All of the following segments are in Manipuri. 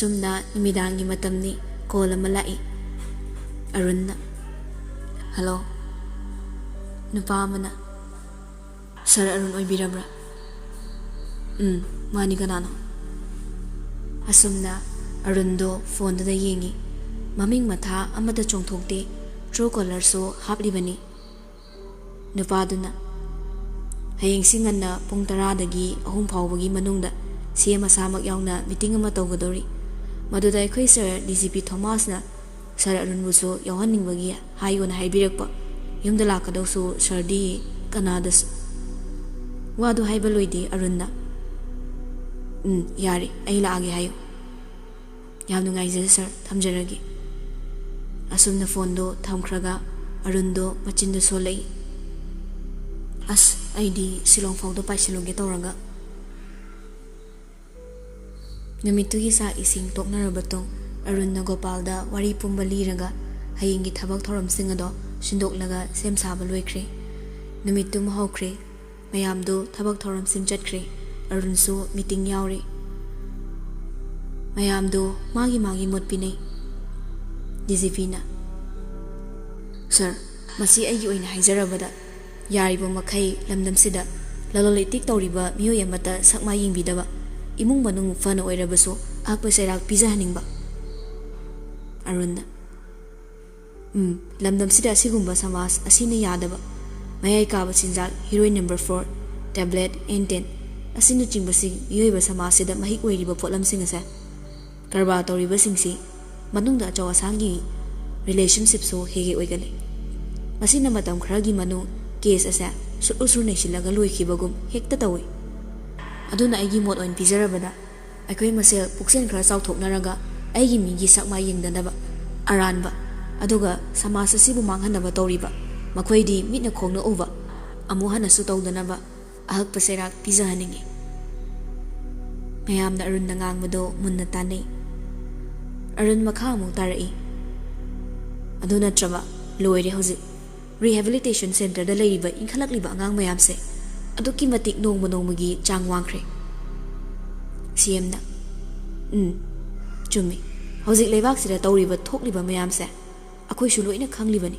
Asumna nimidangi matamni call ama lai. Arunna. Hello. Nupa amana. Sir Arun oibirabra. Mani kanano. Asumna Arundo phone da yengi. Maming matha amada chongthokte Truecaller so haplibani. Nupaduna. Hayeng singanna pung taradagi ahum phawbagi manungda CM asamak yauna meeting ama tawgadori. Maduda akhoi Sir DCP Thomas na Sir Arun buso yawhanningbagi hayona haibirakpa. Yumda lakadawsu Sir D kanadas. Wadu haiba loidi Arunna. Yari ai laage hayo. Yam nungaijare Sir thamjaragi. Asumna phone do thamkhraga Arundo machinda solai. As aidi silong phawdo paisilongge tawraga. Namitugi sa ising toknarabatong Arunna Gopalda wari pumba liraga hayingi thabak thoramsing ado sindoklaga sem saba loikre. Namitu mahawkre mayamdo thabak thoramsing chatkre. Arunso meeting yauri. Mayamdo magi motpinay. Dizifina. Sir, masi ayi oina haijarabada yaribo makai lamdamsida lalolitik tawriba miyoy amata sakma yingbidaba imung manung fana oirabaso akpa sairak pijahaningba. Arunna. Lamdamsida asigumba samas asina yadaba mayay kaba sinjak heroine number 4 tablet N10 asinu chingbasing miyoyba samasida mahik oiriba potlamsing asa karba tawriba singsi manungda achaw asangi relationship so hege oigale. Masina matam kharagi manu case asa usur naisilaga loikibagum hekta tawi. Aduna aigi mot oin pijarabada akhoi masel puksen khara chawthoknaraga aigi migi sakma yengdanaba aranba aduga samasa sibu manghanaba tawriba makhoidi mitna khongna uba amu hanasu tawdanaba ahak paserak pijahaningi. Mayamna Arunna ngangmado munna tanai. Arun makha amuk tarai. Aduna traba loire hozik rehabilitation center da leiba inkhalakliba angang mayamse aduki matik nongma nongmagi chang wangkhre. CM na. Chumi. Hozik leibak sida tawriba thokliba mayamse akhoi su loina khanglibani.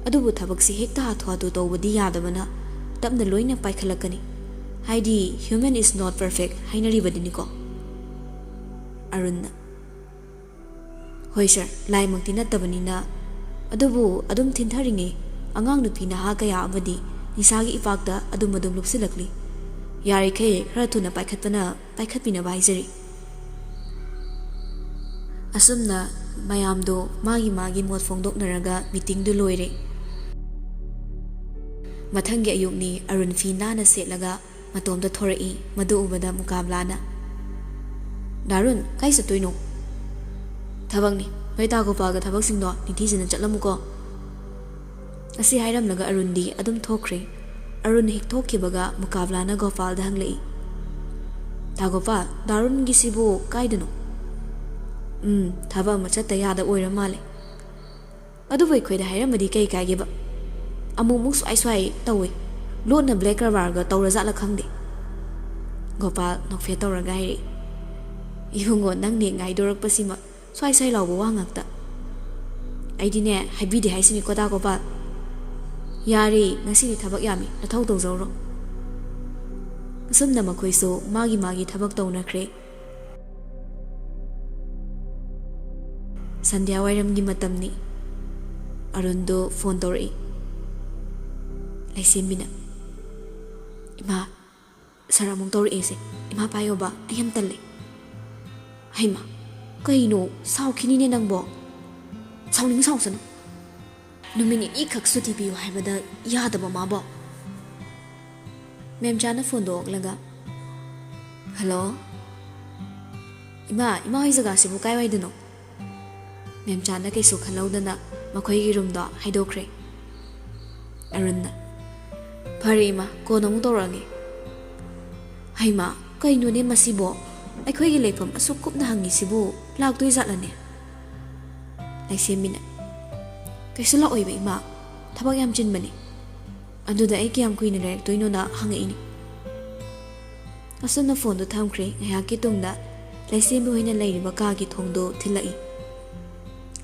Adubu thabaksi hekta hathwadu tawbadi yadabana tapna loina paikhalakani. Haidi human is not perfect hainaribadini ko. Arunna. Hoi sir, lai mangti nattabanina adubu adum thintharinge angang nupi naha kaya amadi nisagi ipakta adum lupsilakli. Yari khe khara thuna paikhatpina haijari. Asumna mayamdo magi mot phongdoknaraga meeting du loire. Mathangi ayukni Arun fi nana setlaga matomda thorai madu ubada mukablana. Darun kai satoino. Thabangni Maita Gopalga thabak singdo nithijina chatlamuko. Asi hairamlaga Arundi adum thokre. Arun hik thokkibaga mukablana Gopalda hanglei. Tagopal Darun gisibu kaidano. Thaba machatta yada oira male. Adu boy khoida hairamadi kai kaigeba. Amumuk swai tawi. Lona black rabarga tawrazat la khangde. Gopal nokfe tawraga hairi. Ibungo nangni ngai dorakpasima swai lawbo wangakta. Aidine haibide haisini koda Gopal. Yari ngasini thabak yami nathau tawjawro. Asumna makhoiso magi thabak tawnakhre. Sandhya wairamgi matamni Arundo phone tawrai. Laisembina. Ima saramong tawrai ese. Ima payoba ayam talle. Haima kaino saukinine nangbo sauning sausano numini ikhak suti biyo haibada yadaba mabo. Memjana phone do laga. Hello. Ima hoi jaga sibu kai waidano. Memjana kaisu khalawdana makhoi gi room do haidokre. Arunna. Phare ima kono mu torangi. Haima kaino ne masibo akhoi gi leifam asuk kupna hangi sibu laktoi jatlane. Laisembina. Kaisu la oiba ima thabak yam chinbani. Aduda ai kyam kuina lek toino na hangaini. Asumna phone do thamkhre ngayaki tungda ꯂꯩꯁꯦꯝꯕꯤ ꯍꯣꯏꯅ ꯂꯩꯔꯤꯕ ꯀꯥꯒꯤ ꯊꯣꯡꯗꯣ ꯊꯤꯜꯂꯛꯏ꯫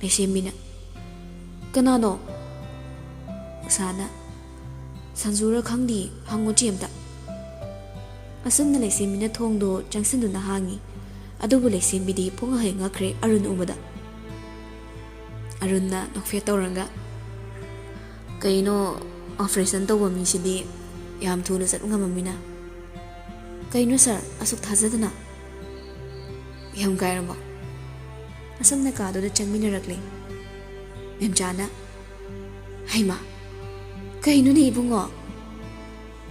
ꯂꯩꯁꯦꯝꯕꯤꯅ ꯀꯅꯥꯅꯣ? ꯎꯁꯥꯅ ꯁꯟꯖꯨꯔ ꯈꯪꯗꯦ, ꯍꯪꯉꯨ ꯆꯦ ꯑꯝꯇ꯫ ꯑꯁꯨꯝꯅ ꯂꯩꯁꯦꯝꯕꯤꯅ ꯊꯣꯡꯗꯣ ꯆꯪꯁꯤꯟꯗꯨꯅ ꯍꯥꯡꯉꯤ꯫ ꯑꯗꯨꯕꯨ ꯂꯩꯁꯦꯝꯕꯤꯗꯤ ꯄꯨꯡꯉꯩ ꯉꯛꯈ꯭ꯔꯦ ꯑꯔꯨꯟ ꯎꯕꯗ꯫ ꯑꯔꯨꯟꯅ ꯅꯣꯛꯐꯦꯠ ꯇꯧꯔꯒ ꯀꯩꯅꯣ ꯑꯣꯄꯔꯦꯁꯟ ꯇꯧꯕ ꯃꯤꯁꯤꯗꯤ ꯌꯥꯝ ꯊꯨꯅ ꯆꯠ ꯉꯝꯃꯝꯃꯤꯅ꯫ ꯀꯩꯅꯣ ꯁꯥꯔ ꯑꯁꯨꯛ ꯊꯥꯖꯗꯅ? ꯌꯥꯝ ꯀꯥꯏꯔꯕꯣ? ꯑꯁꯨꯝꯅ ꯀꯥꯗꯨꯗ ꯆꯪꯃꯤꯟꯅꯔꯛꯂꯦ꯫ ꯃꯦꯝꯆꯥꯅ ꯍꯩꯃꯥ ꯀꯩꯅꯣꯅꯦ ꯏꯕꯨꯡꯉꯣ?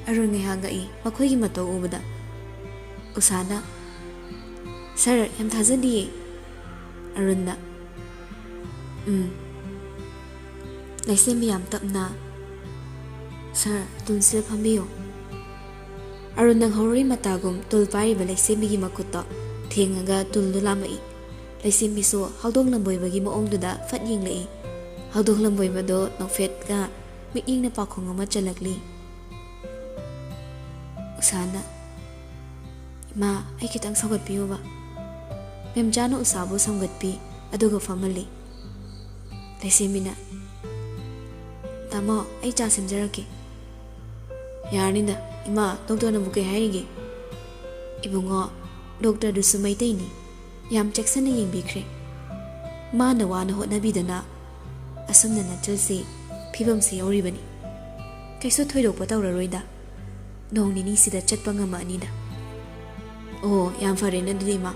ꯑꯔꯨꯟ ꯉꯥꯏꯍꯥꯛ ꯉꯛꯏ ꯃꯈꯣꯏꯒꯤ ꯃꯇꯧ ꯎꯕꯗ꯫ ꯎꯁꯥꯅ ꯁꯥꯔ ꯌꯥꯝ ꯊꯥꯖꯗꯤꯌꯦ꯫ ꯑꯔꯨꯟꯅ ꯂꯩꯁꯦꯝꯕꯤ ꯌꯥꯝ ꯇꯞꯅ ꯁꯥꯔ ꯇꯨꯜꯁꯤꯗ ꯐꯝꯕꯤꯌꯨ꯫ ꯑꯔꯨꯟ ꯅꯪꯍꯧꯔꯣꯏ ꯃꯇꯥꯒꯨꯝ ꯇꯨꯜ ꯄꯥꯏꯔꯤꯕ ꯂꯩꯁꯦꯝꯕꯤꯒꯤ ꯃꯈꯨꯠꯇꯣ ꯊꯦꯡꯉꯒ ꯇꯨꯜꯗꯨ ꯂꯥꯝꯃꯛꯏ꯫ ꯂꯩꯁꯦꯝꯕꯤꯁꯨ ꯍꯧꯗꯣꯡ ꯂꯝꯕꯣꯏꯕꯒꯤ ꯃꯑꯣꯡꯗꯨꯗ ꯐꯠ ꯌꯦꯡꯂꯛꯏ꯫ ꯍꯧꯗꯣꯡ ꯂꯝꯕꯣꯏꯕꯗꯣ ꯅꯣꯛꯐꯦꯠꯀ ꯃꯤꯠꯌꯦꯡꯅ ꯄꯥꯎꯈꯨꯝ ꯑꯃ ꯆꯜꯂꯛꯂꯤ꯫ ꯎꯁꯥꯅ ꯏꯃꯥ ꯑꯩ ꯈꯤꯇꯪ ꯁꯧꯒꯠꯄꯤꯌꯨꯕ꯫ ꯃꯦꯝꯆꯥꯅ ꯎꯁꯥꯕꯨ ꯁꯧꯒꯠꯄꯤ ꯑꯗꯨꯒ ꯐꯝꯍꯜꯂꯤ꯫ ꯂꯩꯁꯦꯝꯕꯤꯅ ꯇꯥꯃꯣ ꯑꯩ ꯆꯥ ꯁꯦꯝꯖꯔꯛꯀꯦ꯫ ꯌꯥꯔꯅꯤꯗ ꯏꯃꯥ, ꯗꯣꯛꯇꯔꯅꯕꯨ ꯀꯩ ꯍꯥꯏꯔꯤꯒꯦ? ꯏꯕꯨꯡꯉꯣ ꯗꯣꯛꯇꯔꯗꯨꯁꯨ ꯃꯩꯇꯩꯅꯤ, ꯌꯥꯝ ꯆꯦꯛꯁꯤꯟꯅ ꯌꯦꯡꯕꯤꯈ꯭ꯔꯦ꯫ ꯃꯥꯅ ꯋꯥꯅ ꯍꯣꯠꯅꯕꯤꯗꯅ ꯑꯁꯨꯝꯅ ꯅꯆꯜꯁꯤ ꯐꯤꯕꯝꯁꯤ ꯌꯧꯔꯤꯕꯅꯤ꯫ ꯀꯩꯁꯨ ꯊꯣꯏꯗꯣꯛꯄ ꯇꯧꯔꯔꯣꯏꯗ, ꯅꯣꯡ ꯅꯤꯅꯤꯁꯤꯗ ꯆꯠꯄ ꯉꯝꯃꯛꯑꯅꯤꯗ꯫ ꯑꯣ ꯌꯥꯝ ꯐꯔꯦꯅꯦ ꯑꯗꯨꯗꯤ ꯏꯃꯥ꯫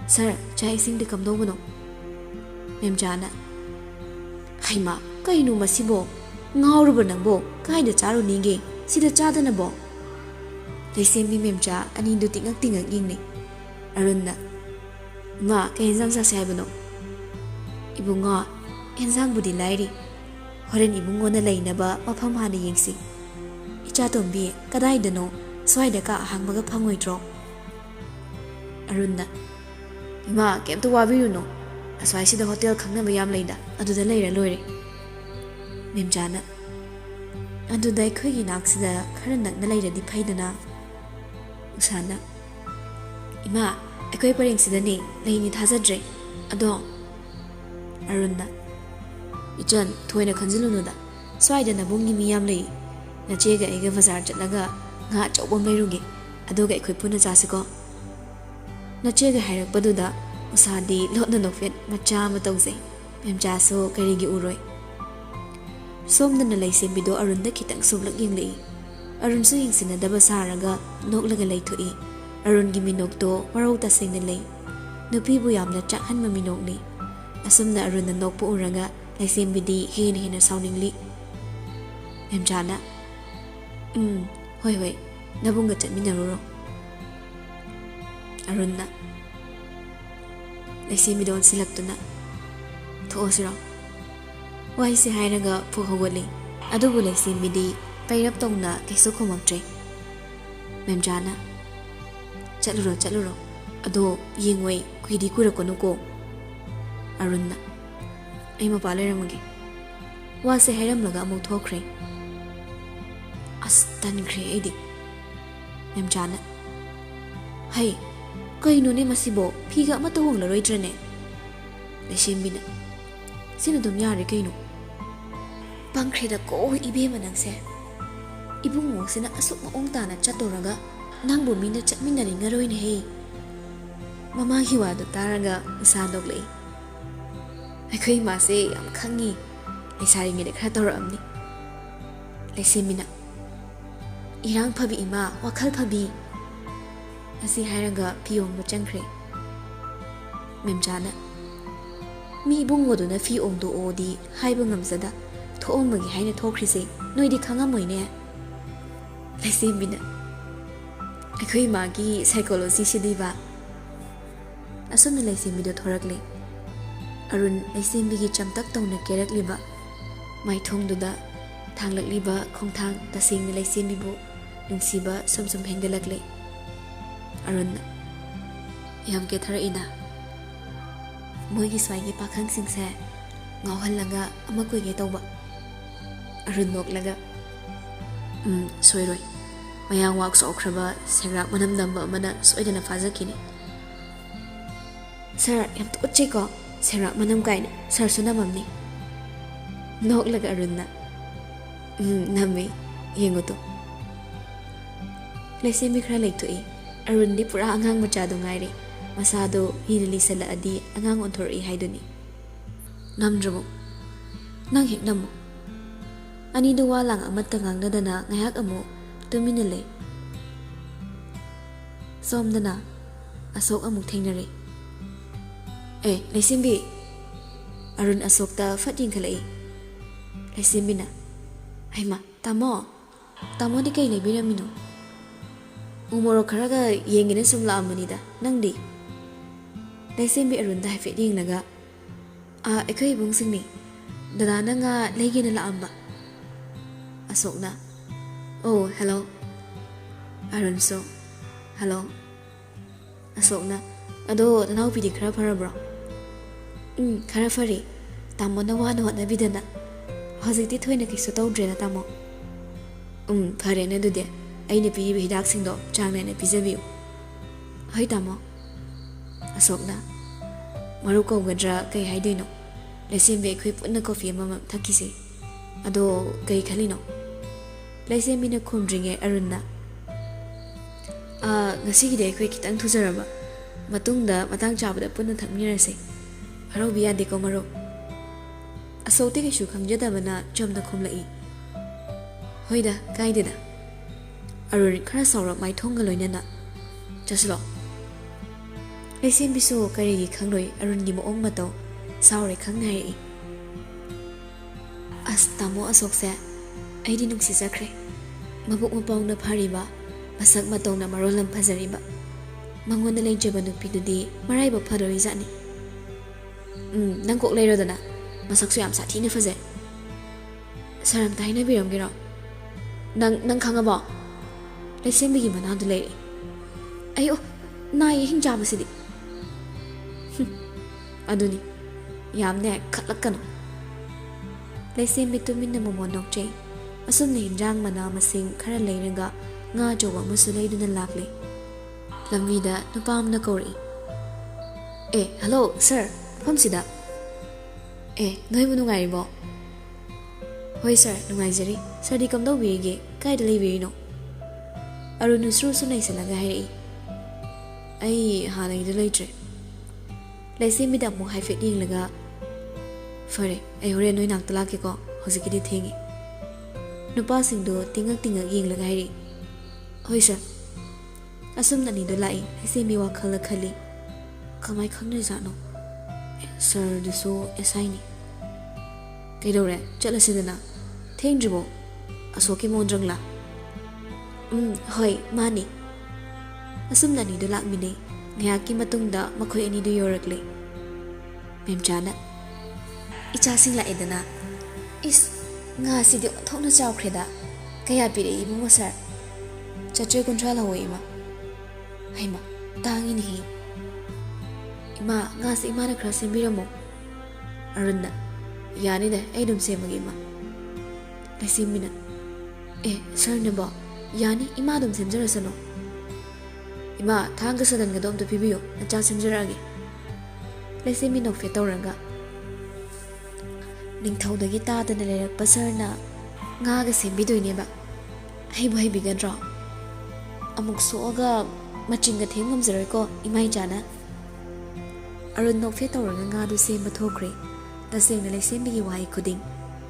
ꯁꯥꯔ ꯆꯥꯛ ꯏꯁꯤꯡꯗꯤ ꯀꯝꯗꯧꯕꯅꯣ? ꯃꯦꯝꯆꯥꯅ ꯍꯩꯃꯥ ꯀꯩꯅꯣ ꯃꯁꯤꯕꯣ? ꯉꯥꯎꯔꯕ ꯅꯪꯕꯣ? ꯀꯥꯏꯗ ꯆꯥꯔꯨꯅꯤꯒꯦ? ꯁꯤꯗ ꯆꯥꯗꯅꯕꯣ? ꯂꯩꯁꯦꯝꯕꯤ ꯃꯦꯝꯆꯥ ꯑꯅꯤꯗꯨ ꯇꯤꯉꯛ ꯇꯤꯉꯛ ꯌꯦꯡꯅꯩ꯫ ꯑꯔꯨꯟꯅ ꯏꯃꯥ ꯀꯩ ꯌꯦꯟꯁꯥꯡ ꯆꯥꯁꯦ ꯍꯥꯏꯕꯅꯣ? ꯏꯕꯨꯡꯉꯣ ꯌꯦꯟꯁꯥꯡꯕꯨꯗꯤ ꯂꯥꯏꯔꯤ, ꯍꯣꯔꯦꯟ ꯏꯕꯨꯡꯉꯣꯅ ꯂꯩꯅꯕ ꯃꯐꯝ ꯍꯥꯟꯅ ꯌꯦꯡꯁꯤ꯫ ꯏꯆꯥꯇꯣꯝꯕꯤ ꯀꯗꯥꯏꯗꯅꯣ? ꯁ꯭ꯋꯥꯏꯗ ꯀꯥ ꯑꯍꯥꯡꯕꯒ ꯐꯪꯉꯣꯏꯗ꯭ꯔꯣ? ꯑꯔꯨꯟꯅ ꯏꯃꯥ ꯀꯩꯝꯇ ꯋꯥꯕꯤꯔꯨꯅꯣ, ꯑꯁ꯭ꯋꯥꯏꯁꯤꯗ ꯍꯣꯇꯦꯜ ꯈꯪꯅꯕ ꯌꯥꯝ ꯂꯩꯗ, ꯑꯗꯨꯗ ꯂꯩꯔ ꯂꯣꯏꯔꯦ꯫ ꯃꯦꯝꯆꯥꯅ ꯑꯗꯨꯗ ꯑꯩꯈꯣꯏꯒꯤ ꯅꯥꯛꯁꯤꯗ ꯈꯔ ꯅꯛꯅ ꯂꯩꯔꯗꯤ ꯐꯩꯗꯅ꯫ ꯎꯁꯥꯅ ꯏꯃꯥ ꯑꯩꯈꯣꯏ ꯄꯔꯦꯡꯁꯤꯗꯅꯦ, ꯂꯩꯅꯤ ꯊꯥꯖꯗ꯭ꯔꯦ ꯑꯗꯣ꯫ ꯑꯔꯨꯟꯅ ꯏꯆꯟ ꯊꯣꯏꯅ ꯈꯟꯖꯤꯜꯂꯨꯅꯨꯗ, ꯁ꯭ꯋꯥꯏꯗ ꯅꯕꯨꯡꯒꯤ ꯃꯤ ꯌꯥꯝ ꯂꯩ꯫ ꯅꯆꯦꯒ ꯑꯩꯒ ꯕꯖꯥꯔ ꯆꯠꯂꯒ ꯉꯥ ꯑꯆꯧꯕ ꯑꯃ ꯂꯩꯔꯨꯒꯦ, ꯑꯗꯨꯒ ꯑꯩꯈꯣꯏ ꯄꯨꯟꯅ ꯆꯥꯁꯤꯀꯣ꯫ ꯅꯆꯦꯒ ꯍꯥꯏꯔꯛꯄꯗꯨꯗ ꯎꯁꯥꯗꯤ ꯂꯣꯠꯅ ꯅꯣꯛꯐꯦꯠ ꯃꯆꯥ ꯑꯃ ꯇꯧꯖꯩ꯫ ꯃꯦꯝꯆꯥꯁꯨ ꯀꯔꯤꯒꯤ ꯎꯔꯣꯏ꯫ ꯁꯣꯝꯗꯅ ꯂꯩꯁꯦꯝꯕꯤꯗꯣ ꯑꯔꯨꯟꯗ ꯈꯤꯇꯪ ꯁꯨꯞꯂꯛ ꯌꯦꯡꯂꯛꯏ꯫ ꯑꯔꯨꯟꯁꯨ ꯌꯦꯡꯁꯤꯟꯅꯗꯕ ꯁꯥꯔꯒ ꯅꯣꯛꯂꯒ ꯂꯩꯊꯣꯛꯏ꯫ ꯑꯔꯨꯟꯒꯤ ꯃꯤꯅꯣꯛꯇꯣ ꯃꯔꯧ ꯇꯁꯦꯡꯅ ꯂꯩ, ꯅꯨꯄꯤꯕꯨ ꯌꯥꯝꯅ ꯆꯥꯛꯍꯟꯕ ꯃꯤꯅꯣꯛꯅꯤ꯫ ꯑꯁꯨꯝꯅ ꯑꯔꯨꯟꯅ ꯅꯣꯛꯄ ꯎꯔꯒ ꯂꯩꯁꯦꯝꯕꯤꯗꯤ ꯍꯦꯟꯅ ꯍꯦꯟꯅ ꯁꯥꯎꯅꯤꯡꯂꯤ꯫ ꯃꯦꯝꯆꯥꯅ ꯍꯣꯏ ꯍꯣꯏ ꯅꯕꯨꯡꯒ ꯆꯠꯃꯤꯟꯅꯔꯨꯔꯣ꯫ ꯑꯔꯨꯟꯅ ꯂꯩꯁꯦꯝꯕꯤꯗ ꯑꯣꯟꯁꯤꯜꯂꯛꯇꯨꯅ ꯊꯣꯛꯑꯁꯤꯔꯣ? ꯋꯥꯍꯩꯁꯦ ꯍꯥꯏꯔꯒ ꯐꯨꯛ ꯍꯧꯒꯠꯂꯤ꯫ ꯑꯗꯨꯕꯨ ꯂꯩꯁꯦꯝꯕꯤꯗꯤ ꯄꯩꯔꯞ ꯇꯧꯅ ꯀꯩꯁꯨ ꯈꯨꯝꯃꯛꯇ꯭ꯔꯦ꯫ ꯃꯦꯝꯆꯥꯅ ꯆꯠꯂꯨꯔꯣ ꯆꯠꯂꯨꯔꯣ, ꯑꯗꯣ ꯌꯦꯡꯉꯣꯏ ꯀꯨꯏꯗꯤ ꯀꯨꯏꯔꯛꯀꯅꯨꯀꯣ꯫ ꯑꯔꯨꯟꯅ ꯑꯩ ꯃꯄꯥ ꯂꯩꯔꯝꯃꯒꯦ꯫ ꯋꯥꯁꯦ ꯍꯥꯏꯔꯝꯂꯒ ꯑꯃꯨꯛ ꯊꯣꯛꯈ꯭ꯔꯦ꯫ ꯑꯁ ꯇꯟꯈ꯭ꯔꯦ ꯑꯩꯗꯤ꯫ ꯃꯦꯝꯆꯥꯅ ꯍꯩ ꯀꯩꯅꯣꯅꯦ ꯃꯁꯤꯕꯣ, ꯐꯤꯒ ꯑꯃꯠꯇ ꯍꯣꯡꯂꯔꯣꯏꯗ꯭ꯔꯅꯦ? ꯂꯩꯁꯦꯝꯕꯤꯅ ꯁꯤꯅ ꯑꯗꯨꯝ ꯌꯥꯔꯦ ꯀꯩꯅꯣ꯫ ꯄꯪꯈ꯭ꯔꯦꯗꯀꯣ ꯏꯕꯦꯝꯃ ꯅꯪꯁꯦ, ꯏꯕꯨꯡꯉꯣꯁꯤꯅ ꯑꯁꯨꯛ ꯃꯑꯣꯡ ꯇꯥꯅ ꯆꯠꯇꯣꯔꯒ ꯅꯪꯕꯨ ꯃꯤꯅ ꯆꯠꯃꯤꯟꯅꯅꯤꯡꯉꯔꯣꯏꯅꯦꯍꯦ꯫ ꯃꯃꯥꯒꯤ ꯋꯥꯗꯨ ꯇꯥꯔꯒ ꯎꯁꯥ ꯅꯣꯛꯂꯛꯏ꯫ ꯑꯩꯈꯣꯏ ꯏꯃꯥꯁꯦ ꯌꯥꯝ ꯈꯪꯉꯤ, ꯂꯩꯁꯥꯔꯤꯉꯩꯗ ꯈꯔ ꯇꯧꯔꯛꯑꯝꯅꯤ꯫ ꯂꯩꯁꯦꯝꯕꯤꯅ ꯏꯔꯥꯡ ꯐꯕꯤ ꯏꯃꯥ, ꯋꯥꯈꯜ ꯐꯕꯤ꯫ ꯑꯁꯤ ꯍꯥꯏꯔꯒ ꯐꯤ ꯍꯣꯡꯕ ꯆꯪꯈ꯭ꯔꯦ꯫ ꯃꯦꯝꯆꯥꯅ ꯃꯤ ꯏꯕꯨꯡꯉꯣꯗꯨꯅ ꯐꯤ ꯍꯣꯡꯗꯣꯛꯑꯣꯗꯤ ꯍꯥꯏꯕ ꯉꯝꯖꯗ ꯊꯣꯛꯑꯝꯕꯒꯤ ꯍꯥꯏꯅ ꯊꯣꯛꯈ꯭ꯔꯤꯁꯦ, ꯅꯣꯏꯗꯤ ꯈꯪꯉꯝꯃꯣꯏꯅꯦ꯫ ꯂꯩꯁꯦꯝꯕꯤꯅ ꯑꯩꯈꯣꯏ ꯏꯃꯥꯒꯤ ꯁꯥꯏꯀꯣꯂꯣꯖꯤꯁꯤꯗꯤꯕ꯫ ꯑꯁꯨꯝꯅ ꯂꯩꯁꯦꯝꯕꯤꯗꯣ ꯊꯣꯔꯛꯂꯦ꯫ ꯑꯔꯨꯟ ꯂꯩꯁꯦꯝꯕꯤꯒꯤ ꯆꯝꯇꯛ ꯇꯧꯅ ꯀꯦꯔꯛꯂꯤꯕ ꯃꯥꯏꯊꯣꯡꯗꯨꯗ ꯊꯥꯡꯂꯛꯂꯤꯕ ꯈꯣꯡꯊꯥꯡ ꯇꯁꯦꯡꯅ ꯂꯩꯁꯦꯝꯕꯤꯕꯨ ꯅꯨꯡꯁꯤꯕ ꯁꯨꯝ ꯁꯨꯝ ꯍꯦꯟꯒꯠꯂꯛꯂꯦ꯫ ꯑꯔꯨꯟꯅ ꯌꯥꯝ ꯀꯦꯊꯔꯛꯏꯅ, ꯃꯣꯏꯒꯤ ꯁ꯭ꯋꯥꯏꯒꯤ ꯄꯥꯈꯪꯁꯤꯡꯁꯦ ꯉꯥꯎꯍꯜꯂꯒ ꯑꯃ ꯀꯣꯏꯒꯦ ꯇꯧꯕ꯫ ꯑꯔꯨꯟ ꯅꯣꯛꯂꯒ ꯁꯣꯏꯔꯣꯏ, ꯃꯌꯥꯡ ꯋꯥꯛ ꯆꯥꯎꯈ꯭ꯔꯕ ꯁꯦꯒ꯭ꯔꯥꯛ ꯃꯅꯝ ꯅꯝꯕ ꯑꯃꯅ ꯁꯣꯏꯗꯅ ꯐꯥꯖꯈꯤꯅꯤ꯫ Sir, yam tukutsiko. Sera manam kaina. Sir sunamamni. Noklaga Arunna. Nami. Yengo to. Laisemi khara lektoi. Arun di pura angang machado ngaire. Masado hinili sala adi angang onthori haiduni. Namdramo. Nang hek namo. Ani do walang amatta ngangnadana ngayak amo tuminale. Somdana Asok amuk thengnare. Laisimbi. Arun Asok ta fat yingkhalai. Laisimbi na. Aima, tamo. Tamo di kai leibiramino. Umoro kharaga yengine sumla amanida. Nangdi. Laisimbi Arun da hafet yinglaga. Ekhoi bungsingni. Dadana nga leigina la amba. Asok na. Oh, hello. Arun so. Hello. Asok na. Ado nanaw pidi khara farabro. Khara fari. Tamo na wano na bidana. Hozikti thoina kisu tawdre na tamo. Phare na dude. Aina pi hidak singdo changna na pijabiu. Hoi tamo. Asok na. Maru ko gadra kai haidoino. Laisembe khoi punna coffee ama thakise. Ado kai khalino. Laisembi na khumdringe Arunna. Ngasigide akhoi kitang thujaraba. Matungda matang chabada punna thakmirase. Haro biya deko maro. Asokte kishu khangjadabana chomda khumlai. Hoida kaideda. Arun khara sawra mai thonga loinana. Jaslo. Laisembi so karigi khangloi Arun gi moong mato sawre khangngai. Tamo Asokse aidi nungsi sakre. Mabuk mapawna phariba. Masak matong na marolam phajariba. Mangonda leijaba nupidudi maraiba phadori jani. Nang kok leirodana. Masaksu yam sathina phaje. Saram taina biramgiro. Nang khangaba. Laisembi gi manadu leire. Ayo, nai hingjaba sidi. Aduni. Yamne khatlakano. Laisembi tuminna momonokche. Asumna hinjang mana masing khara leiraga nga jowa musulay dun lakli. Lamida nupam na kori. Hello, sir. Pamsida. Noy mo nungay mo. Hoy sir, nungay jari. Sir di kam daw birige. Kaya dalay birino. Arun nusru sunay sa laga hai. Ay, hanay dalay tre. Laisimbi da mo haifet yung laga. Fare, ay hore noy nang talaki ko. Hozikidi thingi. Nupasing do tingag-tingag yung laga hai. Hoy sir. Asum na nido lai. Laisimbi wakala khali. Kamay khangna jano. Sir duso esay ni. Kaidaw re, chala sidana. Thengjabo. Asoki mondrang la. Hoy, mani. Asum na nido lakmine. Ngayaki matungda makoy anido yorakli. Memchana. Ichasing la edana. Nga sidi thok na chaw kreda. Kaya pire ibu mo sir. Chatre kontra la hoy ima. Hay ma, tangin hi. Ima, nga si ima na kra sembira mo. Arunna. Yani da, ay dum semagi ima. Laisimbi na. Sir na ba? Yani, ima dum semjara sano. Ima, thangga sadan ga dom to pibiyo. Na cha semjara agi. Laisimbi na fetawranga. Ningthawdagi taadana leirakpa sir na nga ga sembidoine ba. Haybu haybigadra. Amuk soaga machinga thengamjaroy ko imai jana. Arun nokfe tawraga nga du semba thokre. Tasengna laisembi gi wahi khuding.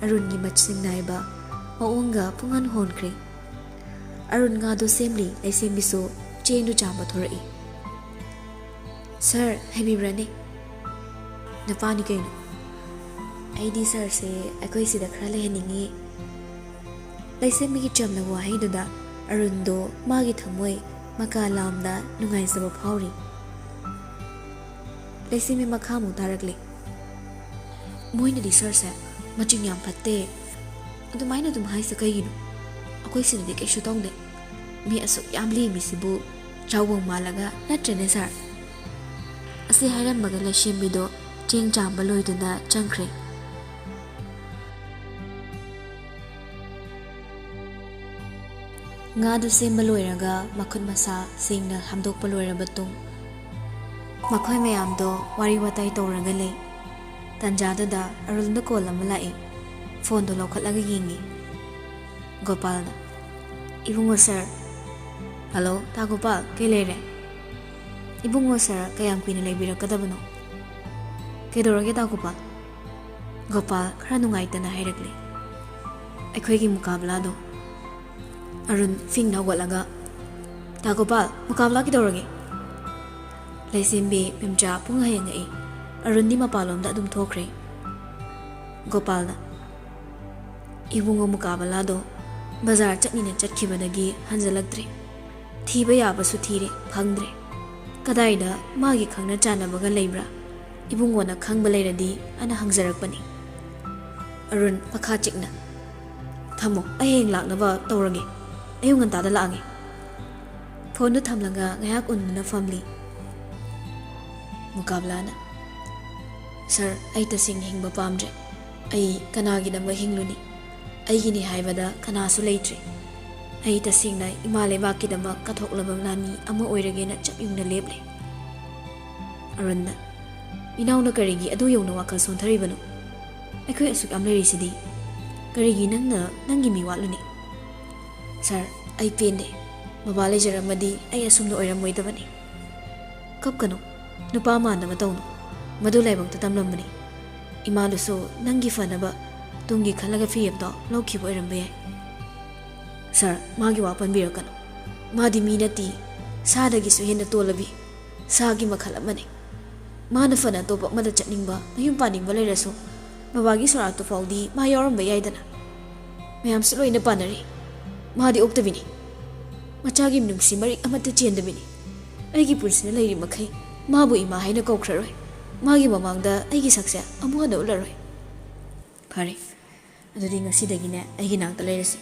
Arun gi machsing naiba. Maunga pungan honkre. Arun nga du semli laisembi so chain du chamba thorai. Sir, haybibrane. Napani kaino. Aidi sir se akoi sida khara lehaningi. Laisembi gi chamna wahi duda Arun do magi thamoy makalamda nungai sabo phawri. Laisembi makhamu tarakle. Moina di sir se maching yam phatte. Adumaina dum hai sa kaino. Akoi sida de kaishu tongde. Mi asuk yam li mi sibu chawong malaga natrene sir. Asi hairam maga laisembi do cheng chamba loiduna changkre. Nga du semba loiraga makut masa singna hamdokpa loiraba tung ꯃꯈꯣꯏ ꯃꯌꯥꯝꯗꯣ ꯋꯥꯔꯤ ꯋꯥꯇꯥꯏ ꯇꯧꯔꯒ ꯂꯩ꯫ ꯇꯥꯟꯖꯥꯗꯨꯗ ꯑꯔꯨꯟꯗ ꯀꯣꯜ ꯑꯃ ꯂꯥꯛꯏ꯫ ꯐꯣꯟꯗꯣ ꯂꯧꯈꯠꯂꯒ ꯌꯦꯡꯉꯤ꯫ ꯒꯣꯄꯥꯜꯅ, ꯏꯕꯨꯡꯉꯣ ꯁꯥꯔ꯫ ꯍꯜꯂꯣ, ꯇꯥ ꯒꯣꯄꯥꯜ, ꯀꯩ ꯂꯩꯔꯦ? ꯏꯕꯨꯡꯉꯣ ꯁꯥꯔ ꯀꯌꯥꯝ ꯀꯨꯏꯅ ꯂꯩꯕꯤꯔꯛꯀꯗꯕꯅꯣ? ꯀꯩꯗꯧꯔꯒꯦ ꯇꯥ ꯒꯣꯄꯥꯜ? ꯒꯣꯄꯥꯜ ꯈꯔ ꯅꯨꯡꯉꯥꯏꯇꯅ ꯍꯥꯏꯔꯛꯂꯦ꯫ ꯑꯩꯈꯣꯏꯒꯤ ꯃꯨꯀꯥꯕꯂꯥꯗꯣ꯫ ꯑꯔꯨꯟ ꯐꯤꯡꯅ ꯍꯧꯒꯠꯂꯒ, ꯇꯥ ꯒꯣꯄꯥꯜ, ꯃꯨꯀꯥꯕꯂꯥ ꯀꯩꯗꯧꯔꯒꯦ? ꯂꯩꯁꯦꯝꯕꯤ ꯃꯦꯝꯆꯥ ꯄꯨꯡ ꯍꯌꯦꯡꯉꯛꯏ꯫ ꯑꯔꯨꯟꯗꯤ ꯃꯄꯥꯟꯂꯣꯝꯗ ꯑꯗꯨꯝ ꯊꯣꯛꯈ꯭ꯔꯦ꯫ ꯒꯣꯄꯥꯜꯅ, ꯏꯕꯨꯡꯉꯣ ꯃꯨꯀꯥꯕꯂꯥꯗꯣ ꯕꯖꯥꯔ ꯆꯠꯅꯤꯅ ꯆꯠꯈꯤꯕꯗꯒꯤ ꯍꯟꯖꯜꯂꯛꯇ꯭ꯔꯦ꯫ ꯊꯤꯕ ꯌꯥꯕꯁꯨ ꯊꯤꯔꯦ, ꯐꯪꯗ꯭ꯔꯦ꯫ ꯀꯗꯥꯏꯗ ꯃꯥꯒꯤ ꯈꯪꯅ ꯆꯥꯟꯅꯕꯒ ꯂꯩꯕ꯭ꯔꯥ? ꯏꯕꯨꯡꯉꯣꯅ ꯈꯪꯕ ꯂꯩꯔꯗꯤ ꯑꯅ ꯍꯪꯖꯔꯛꯄꯅꯤ꯫ ꯑꯔꯨꯟ ꯃꯈꯥ ꯆꯤꯛꯅ, ꯊꯝꯃꯣ, ꯑꯩ ꯍꯌꯦꯡ ꯂꯥꯛꯅꯕ ꯇꯧꯔꯒꯦ꯫ ꯑꯌꯨꯛ ꯉꯟꯇꯥꯗ ꯂꯥꯛꯑꯒꯦ꯫ ꯐꯣꯟꯗꯨ ꯊꯝꯂꯒ ꯉꯥꯏꯍꯥꯛ ꯎꯟꯗꯨꯅ ꯐꯝꯂꯤ꯫ ꯃꯨꯀꯥꯕꯂꯥꯅ, ꯁꯥꯔ, ꯑꯩ ꯇꯁꯦꯡꯅ ꯍꯤꯡꯕ ꯄꯥꯝꯗ꯭ꯔꯦ꯫ ꯑꯩ ꯀꯅꯥꯒꯤꯗꯃꯛ ꯍꯤꯡꯂꯨꯅꯤ? ꯑꯩꯒꯤꯅꯤ ꯍꯥꯏꯕꯗ ꯀꯅꯥꯁꯨ ꯂꯩꯇ꯭ꯔꯦ꯫ ꯑꯩ ꯇꯁꯦꯡꯅ ꯏꯃꯥ ꯂꯩꯕꯥꯛꯀꯤꯗꯃꯛ ꯀꯠꯊꯣꯛꯂꯕ ꯂꯥꯟꯃꯤ ꯑꯃ ꯑꯣꯏꯔꯒꯦꯅ ꯆꯞ ꯌꯨꯡꯅ ꯂꯦꯞꯂꯦ꯫ ꯑꯔꯨꯟꯅ, ꯏꯅꯥꯎꯅ ꯀꯔꯤꯒꯤ ꯑꯗꯨ ꯌꯧꯅ ꯋꯥꯈꯜ ꯁꯣꯟꯊꯔꯤꯕꯅꯣ? ꯑꯩꯈꯣꯏ ꯑꯁꯨꯛ ꯌꯥꯝ ꯂꯩꯔꯤꯁꯤꯗꯤ ꯀꯔꯤꯒꯤ ꯅꯪꯒꯤ ꯃꯤ ꯋꯥꯠꯂꯨꯅꯤ? ꯁꯥꯔ, ꯑꯩ ꯄꯦꯟꯗꯦ꯫ ꯕꯕꯥ ꯂꯩꯖꯔꯝꯃꯗꯤ ꯑꯩ ꯑꯁꯨꯝꯅ ꯑꯣꯏꯔꯝꯃꯣꯏꯗꯕꯅꯤ꯫ ꯀꯞꯀꯅꯨ, ꯅꯨꯄꯥ ꯃꯥꯟꯅꯕ ꯇꯧꯅꯨ꯫ ꯃꯗꯨ ꯂꯥꯏꯕꯛꯇ ꯇꯝꯂꯝꯕꯅꯤ꯫ ꯏꯃꯥꯗꯨꯁꯨ ꯅꯪꯒꯤ ꯐꯅꯕ ꯇꯨꯡꯒꯤ ꯈꯜꯂꯒ ꯐꯤꯔꯦꯞꯇꯣ ꯂꯧꯈꯤꯕ ꯑꯣꯏꯔꯝꯕ ꯌꯥꯏ꯫ ꯁꯥꯔ, ꯃꯥꯒꯤ ꯋꯥ ꯄꯟꯕꯤꯔꯛꯀꯅꯨ꯫ ꯃꯥꯗꯤ ꯃꯤ ꯅꯠꯇꯦ, ꯁꯥꯗꯒꯤꯁꯨ ꯍꯦꯟꯅ ꯇꯣꯜꯂꯕꯤ ꯁꯥꯒꯤ ꯃꯈꯜ ꯑꯃꯅꯤ꯫ ꯃꯥꯅ ꯐꯅ ꯑꯇꯣꯞꯄ ꯑꯃꯗ ꯆꯠꯅꯤꯡꯕ, ꯃꯌꯨꯝ ꯄꯥꯅꯤꯡꯕ ꯂꯩꯔꯁꯨ ꯕꯕꯥꯒꯤ ꯁꯣꯔꯥꯠꯇꯨ ꯐꯥꯎꯗꯤ ꯃꯥ ꯌꯥꯎꯔꯝꯕ ꯌꯥꯏꯗꯅ꯫ ꯃꯌꯥꯝꯁꯨ ꯂꯣꯏꯅ ꯄꯥꯅꯔꯤ꯫ ꯃꯥꯗꯤ ꯑꯣꯛꯇꯕꯤꯅꯤ꯫ ꯃꯆꯥꯒꯤ ꯅꯨꯡꯁꯤ ꯃꯔꯤꯛ ꯑꯃꯠꯇ ꯆꯦꯟꯗꯕꯤꯅꯤ꯫ ꯑꯩꯒꯤ ꯄꯨꯟꯁꯤꯅ ꯂꯩꯔꯤ ꯃꯈꯩ ꯃꯥꯕꯨ ꯏꯃꯥ ꯍꯥꯏꯅ ꯀꯧꯈ꯭ꯔꯔꯣꯏ꯫ ꯃꯥꯒꯤ ꯃꯃꯥꯡꯗ ꯑꯩꯒꯤ ꯁꯛꯁꯦ ꯑꯃꯨꯛ ꯍꯟꯅ ꯎꯠꯂꯔꯣꯏ꯫ ꯐꯔꯦ, ꯑꯗꯨꯗꯤ ꯉꯁꯤꯗꯒꯤꯅꯦ ꯑꯩꯒꯤ ꯅꯥꯛꯇ ꯂꯩꯔꯁꯤ꯫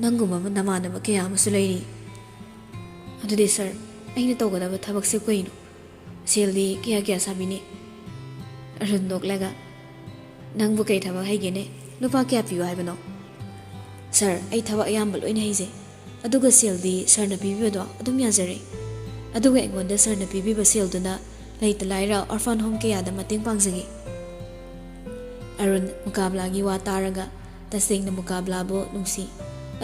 ꯅꯪꯒꯨꯝꯕ ꯅꯃꯥꯟꯅꯕ ꯀꯌꯥ ꯑꯃꯁꯨ ꯂꯩꯔꯤ꯫ ꯑꯗꯨꯗꯤ ꯁꯥꯔ, ꯑꯩꯅ ꯇꯧꯒꯗꯕ ꯊꯕꯛꯁꯦ ꯀꯩꯅꯣ? ꯁꯦꯜꯗꯤ ꯀꯌꯥ ꯁꯥꯕꯤꯅꯤ? ꯑꯔꯨꯟ ꯅꯣꯛꯂꯒ, ꯅꯪꯕꯨ ꯀꯩ ꯊꯕꯛ ꯍꯩꯒꯦꯅꯦ? ꯂꯨꯄꯥ ꯀꯌꯥ ꯄꯤꯌꯨ ꯍꯥꯏꯕꯅꯣ? ꯁꯥꯔ, ꯑꯩ ꯊꯕꯛ ꯑꯌꯥꯝꯕ ꯂꯣꯏꯅ ꯍꯩꯖꯩ꯫ ꯑꯗꯨꯒ ꯁꯦꯜꯗꯤ ꯁꯥꯔꯅ ꯄꯤꯕꯤꯕꯗꯣ ꯑꯗꯨꯝ ꯌꯥꯖꯔꯦ꯫ ꯑꯗꯨꯒ ꯑꯩꯉꯣꯟꯗ ꯁꯥꯔꯅ ꯄꯤꯕꯤꯕ ꯁꯦꯜꯗꯨꯅ ꯂꯩꯇ ꯂꯥꯏꯔ ꯑꯣꯔꯐꯥꯟ ꯍꯣꯝ ꯀꯌꯥꯗ ꯃꯇꯦꯡ ꯄꯥꯡꯖꯒꯦ꯫ ꯑꯔꯨꯟ ꯃꯨꯀꯥꯕꯂꯥꯒꯤ ꯋꯥ ꯇꯥꯔꯒ ꯇꯁꯦꯡꯅ ꯃꯨꯀꯥꯕꯂꯥꯕꯨ ꯅꯨꯡꯁꯤ꯫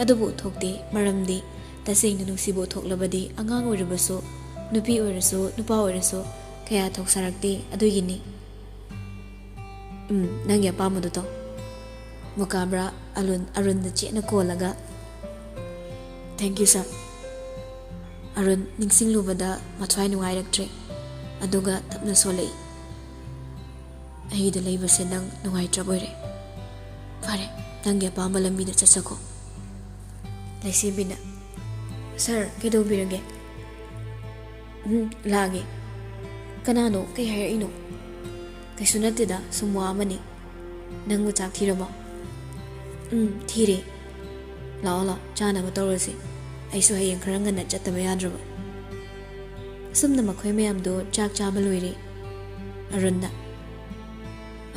ꯑꯗꯨꯕꯨ ꯎꯠꯊꯣꯛꯇꯦ, ꯃꯔꯝꯗꯤ ꯇꯁꯦꯡꯅ ꯅꯨꯡꯁꯤꯕ ꯎꯠꯊꯣꯛꯂꯕꯗꯤ ꯑꯉꯥꯡ ꯑꯣꯏꯔꯕꯁꯨ, ꯅꯨꯄꯤ ꯑꯣꯏꯔꯁꯨ, ꯅꯨꯄꯥ ꯑꯣꯏꯔꯁꯨ ꯀꯌꯥ ꯊꯧꯁꯥꯔꯛꯇꯦ ꯑꯗꯨꯒꯤꯅꯤ꯫ ꯅꯪꯒꯤ ꯑꯄꯥꯝꯕꯗꯨ ꯇꯧ꯫ ꯃꯨꯀꯥꯕꯂꯥ ꯑꯔꯨꯟꯗ ꯆꯦꯠꯅ ꯀꯣꯜꯂꯒ, ꯊꯦꯡꯛ ꯌꯨ ꯁꯥꯔ꯫ ꯑꯔꯨꯟ ꯅꯤꯡꯁꯤꯡꯂꯨꯕꯗ ꯃꯊ꯭ꯋꯥꯏ ꯅꯨꯡꯉꯥꯏꯔꯛꯇ꯭ꯔꯦ꯫ ꯑꯗꯨꯒ ꯇꯞꯅ ꯁꯣꯜꯂꯛꯏ꯫ ꯑꯩꯒꯤꯗ ꯂꯩꯕꯁꯦ ꯅꯪ ꯅꯨꯡꯉꯥꯏꯇ꯭ꯔꯕꯣꯏꯔꯦ? ꯐꯔꯦ, ꯅꯪꯒꯤ ꯑꯄꯥꯝꯕ ꯂꯝꯕꯤꯗ ꯆꯠꯆꯈꯣ꯫ ꯂꯩꯁꯦꯝꯕꯤꯅ, ꯁꯥꯔ, ꯀꯩꯗꯧꯕꯤꯔꯒꯦ? ꯂꯥꯛꯑꯒꯦ꯫ ꯀꯅꯥꯅꯣ? ꯀꯩ ꯍꯥꯏꯔꯛꯏꯅꯣ? ꯀꯩꯁꯨ ꯅꯠꯇꯦꯗ, ꯁꯨꯝ ꯋꯥ ꯑꯃꯅꯤ꯫ ꯅꯪꯕꯨ ꯆꯥꯛ ꯊꯤꯔꯕꯣ? ꯊꯤꯔꯦ꯫ ꯂꯥꯛꯑꯣ, ꯆꯥꯅꯕ ꯇꯧꯔꯁꯤ꯫ ꯑꯩꯁꯨ ꯍꯌꯦꯡ ꯈꯔ ꯉꯟꯅ ꯆꯠꯇꯕ ꯌꯥꯗ꯭ꯔꯕ꯫ ꯑꯁꯨꯝꯅ ꯃꯈꯣꯏ ꯃꯌꯥꯝꯗꯣ ꯆꯥꯛ ꯆꯥꯕ ꯂꯣꯏꯔꯦ꯫ ꯑꯔꯨꯟꯅ,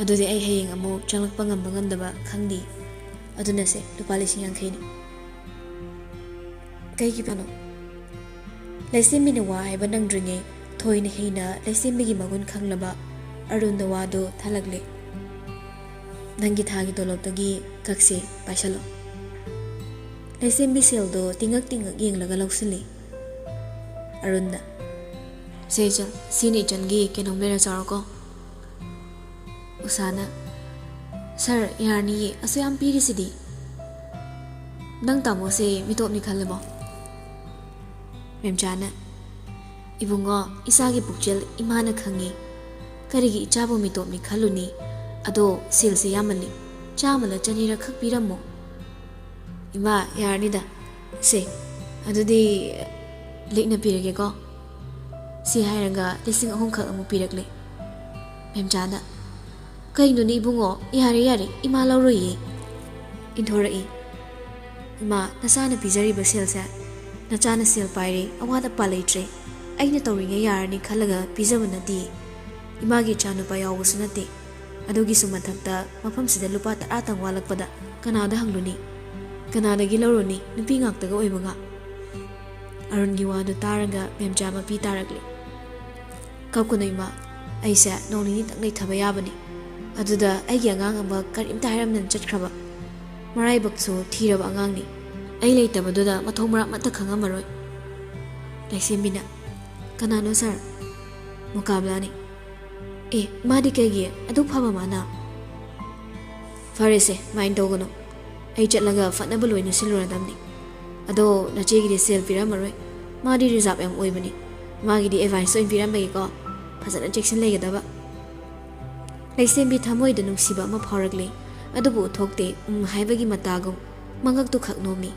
ꯑꯗꯨꯗꯤ ꯑꯩ ꯍꯌꯦꯡ ꯑꯃꯨꯛ ꯆꯪꯂꯛꯄ ꯉꯝꯕ ꯉꯝꯗꯕ ꯈꯪꯗꯦ꯫ ꯑꯗꯨꯅꯁꯦ ꯂꯨꯄꯥ 50,000ꯅꯤ꯫ ꯀꯩꯒꯤ ꯄꯅꯣ? ꯂꯩꯁꯦꯝꯕꯤꯅ ꯋꯥ ꯍꯥꯏꯕ ꯅꯪꯗ꯭ꯔꯤꯉꯩ ꯊꯣꯏꯅ ꯍꯩꯅ ꯂꯩꯁꯦꯝꯕꯤꯒꯤ ꯃꯒꯨꯟ ꯈꯪꯂꯕ ꯑꯔꯨꯟꯅ ꯋꯥꯗꯨ ꯊꯜꯂꯛꯂꯦ꯫ ꯅꯪꯒꯤ ꯊꯥꯒꯤ ꯇꯣꯂꯣꯞꯇꯒꯤ ꯀꯛꯁꯦ, ꯄꯥꯏꯁꯜꯂꯣ꯫ ꯂꯩꯁꯦꯝꯕꯤ ꯁꯦꯜꯗꯣ ꯇꯤꯡꯉꯛ ꯌꯦꯡꯂꯒ ꯂꯧꯁꯤꯜꯂꯤ꯫ ꯑꯔꯨꯟꯅ, ꯁꯦ ꯏꯆꯜ, ꯁꯤꯅ ꯏꯆꯟꯒꯤ ꯀꯩꯅꯣꯝ ꯂꯩꯔ ꯆꯥꯔꯣꯀꯣ꯫ ꯎꯁꯥꯅ, ꯁꯥꯔ, ꯌꯥꯔꯅꯤꯌꯦ, ꯑꯁꯨ ꯌꯥꯝ ꯄꯤꯔꯤꯁꯤꯗꯤ꯫ ꯅꯪ ꯇꯥꯃꯣꯁꯦ ꯃꯤꯇꯣꯞꯅꯤ ꯈꯜꯂꯕꯣ? ꯃꯦꯝꯆꯥꯅ, ꯏꯕꯨꯡꯉꯣ, ꯏꯆꯥꯒꯤ ꯄꯨꯛꯆꯦꯜ ꯏꯃꯥꯅ ꯈꯪꯉꯤ꯫ ꯀꯔꯤꯒꯤ ꯏꯆꯥꯕꯨ ꯃꯤꯇꯣꯞꯅꯤ ꯈꯜꯂꯨꯅꯤ? ꯑꯗꯣ ꯁꯦꯜꯁꯦ ꯌꯥꯝꯃꯜꯂꯤ꯫ 100ꯂ 200ꯔ ꯈꯛ ꯄꯤꯔꯝꯃꯣ꯫ ꯏꯃꯥ, ꯌꯥꯔꯅꯤꯗ꯫ ꯁꯦ, ꯑꯗꯨꯗꯤ ꯂꯤꯛꯅ ꯄꯤꯔꯒꯦꯀꯣ꯫ ꯁꯤ ꯍꯥꯏꯔꯒ 3,000 ꯈꯛ ꯑꯃꯨꯛ ꯄꯤꯔꯛꯂꯦ꯫ ꯃꯦꯝꯆꯥꯅ, ꯀꯩꯅꯣꯅꯦ ꯏꯕꯨꯡꯉꯣ? ꯌꯥꯔꯦ, ꯏꯃꯥ ꯂꯧꯔꯣꯏꯌꯦ꯫ ꯏꯟꯊꯣꯔꯛꯏ꯫ ꯏꯃꯥ, ꯅꯆꯥꯅ ꯄꯤꯖꯔꯤꯕ ꯁꯦꯜꯁꯦ, ꯅꯆꯥꯅ ꯁꯦꯜ ꯄꯥꯏꯔꯦ, ꯑꯋꯥꯠ ꯑꯄꯥ ꯂꯩꯇ꯭ꯔꯦ, ꯑꯩꯅ ꯇꯧꯔꯤꯉꯩ ꯌꯥꯔꯅꯤ ꯈꯜꯂꯒ ꯄꯤꯖꯕ ꯅꯠꯇꯦ꯫ ꯏꯃꯥꯒꯤ ꯏꯆꯥꯅꯨꯄꯥ ꯌꯥꯎꯕꯁꯨ ꯅꯠꯇꯦ꯫ ꯑꯗꯨꯒꯤꯁꯨ ꯃꯊꯛꯇ ꯃꯐꯝꯁꯤꯗ ꯂꯨꯄꯥ 10ꯇꯪ ꯋꯥꯠꯂꯛꯄꯗ ꯀꯅꯥꯗ ꯍꯪꯂꯨꯅꯤ? ꯀꯅꯥꯗꯒꯤ ꯂꯧꯔꯨꯅꯤ? ꯅꯨꯄꯤ ꯉꯥꯛꯇꯒ ꯑꯣꯏꯕꯒ꯫ ꯑꯔꯨꯟꯒꯤ ꯋꯥꯗꯨ ꯇꯥꯔꯒ ꯃꯦꯝꯆꯥ ꯃꯄꯤ ꯇꯥꯔꯛꯂꯦ꯫ ꯀꯞꯀꯅꯨ ꯏꯃꯥ ꯑꯩꯁꯦ ꯅꯣꯡ ꯅꯤꯅꯤꯇꯪ ꯂꯩꯊꯕ ꯌꯥꯕꯅꯤ ꯑꯗꯨꯗ ꯑꯩꯒꯤ ꯑꯉꯥꯡ ꯑꯃ ꯀꯔꯤꯝꯇ ꯍꯥꯏꯔꯝꯗꯅ ꯆꯠꯈ꯭ꯔꯕ ꯃꯔꯥꯏꯕꯛꯁꯨ ꯊꯤꯔꯕ ꯑꯉꯥꯡꯅꯤ ꯑꯩ ꯂꯩꯇꯕꯗꯨꯗ ꯃꯊꯣꯡ ꯃꯔꯝ ꯑꯃꯠꯇ ꯈꯪꯉꯝꯃꯔꯣꯏ ꯂꯩꯁꯦꯝꯕꯤꯅ ꯀꯅꯥꯅꯣ ꯁꯥꯔ ꯃꯨꯀꯥꯕꯂꯥꯅꯤ ꯑꯦ ꯃꯥꯗꯤ ꯀꯩꯒꯤ ꯑꯗꯨꯛ ꯐꯕ ꯃꯥꯅ ꯐꯔꯦꯁꯦ ꯃꯥꯏꯟ ꯇꯧꯒꯅꯨ ꯑꯩ ꯆꯠꯂꯒ ꯐꯅꯕ ꯂꯣꯏꯅ ꯁꯤꯜꯂꯨꯔꯗꯝꯅꯤ ꯑꯗꯣ ꯅꯆꯦꯒꯤꯗꯤ ꯁꯦꯜ ꯄꯤꯔꯝꯃꯔꯣꯏ ꯃꯥꯗꯤ ꯔꯤꯖꯥꯔꯕ ꯌꯥꯝ ꯑꯣꯏꯕꯅꯤ ꯃꯥꯒꯤꯗꯤ ꯑꯦꯗꯚꯥꯟꯁ ꯑꯣꯏꯅ ꯄꯤꯔꯝꯕꯒꯤꯀꯣ ꯐꯖꯅ ꯆꯦꯛꯁꯤꯟ ꯂꯩꯒꯗꯕ ꯂꯩꯁꯦꯝꯕꯤ ꯊꯃꯣꯏꯗ ꯅꯨꯡꯁꯤꯕ ꯑꯃ ꯐꯥꯎꯔꯛꯂꯦ ꯑꯗꯨꯕꯨ ꯎꯠꯊꯣꯛꯇꯦ ꯍꯥꯏꯕꯒꯤ ꯃꯇꯥꯒꯨꯝ ꯃꯉꯛꯇꯨ ꯈꯛ ꯅꯣꯝꯃꯤ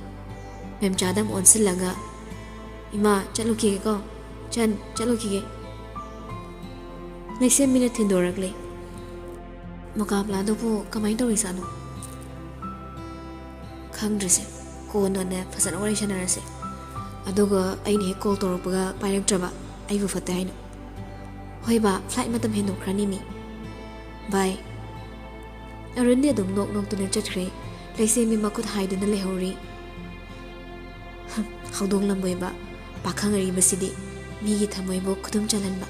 ꯃꯦꯝꯆꯥꯗ ꯑꯃꯨꯛ ꯑꯣꯟꯁꯤꯜꯂꯒ ꯏꯃꯥ ꯆꯠꯂꯨꯈꯤꯒꯦꯀꯣ ꯆꯠꯂꯨꯈꯤꯒꯦ ꯂꯩꯁꯦꯝꯕꯤꯅ ꯊꯤꯟꯗꯣꯔꯛꯂꯦ ꯃꯨꯀꯥꯕꯂꯥꯗꯨꯕꯨ ꯀꯃꯥꯏꯅ ꯇꯧꯔꯤꯖꯥꯠꯅꯣ ꯈꯪꯗ꯭ꯔꯤꯁꯦ ꯀꯣꯟꯅ ꯐꯖꯅ ꯋꯥꯔꯤ ꯁꯥꯟꯅꯔꯁꯦ ꯑꯗꯨꯒ ꯑꯩꯅ ꯍꯦꯛ ꯀꯣꯜ ꯇꯧꯔꯛꯄꯒ ꯄꯥꯏꯔꯛꯇ꯭ꯔꯕ ꯑꯩꯕꯨ ꯐꯠꯇꯦ ꯍꯥꯏꯅ ꯍꯣꯏ ꯕꯥ ꯐ꯭ꯂꯥꯏꯠ ꯃꯇꯝ ꯍꯦꯟꯗꯣꯛꯈ꯭ꯔꯅꯤ ꯃꯤ ꯕꯥꯏ ꯑꯔꯨꯟꯗꯤ ꯑꯗꯨꯝ ꯅꯣꯛ ꯅꯣꯛꯇꯨꯅ ꯆꯠꯈ꯭ꯔꯦ ꯂꯩꯁꯦꯝꯕꯤ ꯃꯈꯨꯠ ꯍꯥꯏꯗꯨꯅ ꯂꯩꯍꯧꯔꯤ ꯍꯧꯗꯣꯡ ꯂꯝꯕꯣꯏꯕ ꯄꯥꯈꯪ ꯑꯔꯤꯕꯁꯤꯗꯤ ꯃꯤꯒꯤ ꯊꯃꯣꯏꯕꯨ ꯈꯨꯗꯨꯝ ꯆꯜꯍꯟꯕ